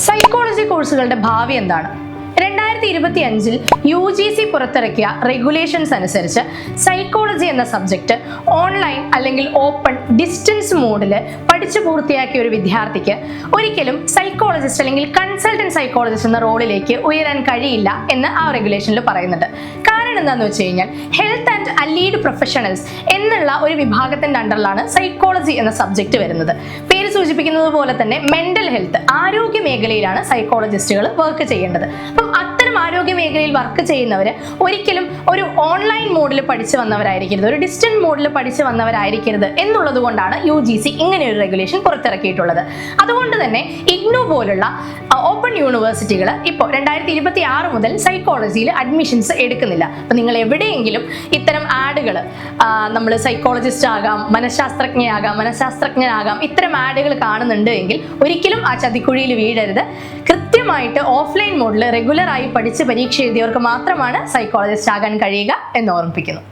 Psychology കോഴ്സുകളുടെ ഭാവി എന്താണ്? 2025 UGC പുറത്തിറക്കിയ റെഗുലേഷൻസ് അനുസരിച്ച് സൈക്കോളജി എന്ന സബ്ജക്റ്റ് ഓൺലൈൻ അല്ലെങ്കിൽ ഓപ്പൺ ഡിസ്റ്റൻസ് മോഡിൽ പഠിച്ചു പൂർത്തിയാക്കിയ ഒരു വിദ്യാർത്ഥിക്ക് ഒരിക്കലും സൈക്കോളജിസ്റ്റ് അല്ലെങ്കിൽ കൺസൾട്ടന്റ് സൈക്കോളജിസ്റ്റ് എന്ന റോളിലേക്ക് ഉയരാൻ കഴിയില്ല എന്ന് ആ റെഗുലേഷനിൽ പറയുന്നുണ്ട്. കാരണം എന്താണെന്ന് വെച്ച് കഴിഞ്ഞാൽ ഹെൽത്ത് ആൻഡ് അലീഡ് പ്രൊഫഷണൽസ് എന്നുള്ള ഒരു വിഭാഗത്തിന്റെ അണ്ടറിലാണ് സൈക്കോളജി എന്ന സബ്ജക്റ്റ് വരുന്നത്. പേര് സൂചിപ്പിക്കുന്നത് പോലെ തന്നെ മെന്റൽ ഹെൽത്ത്, ആരോഗ്യ മേഖലയിലാണ് സൈക്കോളജിസ്റ്റുകൾ വർക്ക് ചെയ്യേണ്ടത്. അപ്പം അത്തരം ആരോഗ്യ മേഖലയിൽ വർക്ക് ചെയ്യുന്നവർ ഒരിക്കലും ഒരു ഓൺലൈൻ മോഡിൽ പഠിച്ചു വന്നവരായിരിക്കരുത്, ഒരു ഡിസ്റ്റന്റ് മോഡിൽ പഠിച്ചു വന്നവരായിരിക്കരുത് എന്നുള്ളത് കൊണ്ടാണ് UGC ഇങ്ങനെ ഒരു റെഗുലേഷൻ പുറത്തിറക്കിയിട്ടുള്ളത്. അതുകൊണ്ട് തന്നെ ഇഗ്നു പോലുള്ള ഓപ്പൺ യൂണിവേഴ്സിറ്റികൾ ഇപ്പോൾ 2026 മുതൽ സൈക്കോളജിയിൽ അഡ്മിഷൻസ് എടുക്കുന്നില്ല. അപ്പം നിങ്ങൾ എവിടെയെങ്കിലും ഇത്തരം ആഡുകൾ നമ്മൾ സൈക്കോളജിസ്റ്റ് ആകാം, മനഃശാസ്ത്രജ്ഞനാകാം ഇത്തരം ആഡുകൾ കാണുന്നുണ്ട് എങ്കിൽ ഒരിക്കലും ആ ചതിക്കുഴിയിൽ വീഴരുത്. കൃത്യമായിട്ട് ഓഫ്ലൈൻ മോഡിൽ റെഗുലറായി പഠിച്ച് പരീക്ഷ എഴുതിയവർക്ക് മാത്രമാണ് സൈക്കോളജിസ്റ്റ് ആകാൻ കഴിയുക എന്ന് ഓർമ്മിപ്പിക്കുന്നു.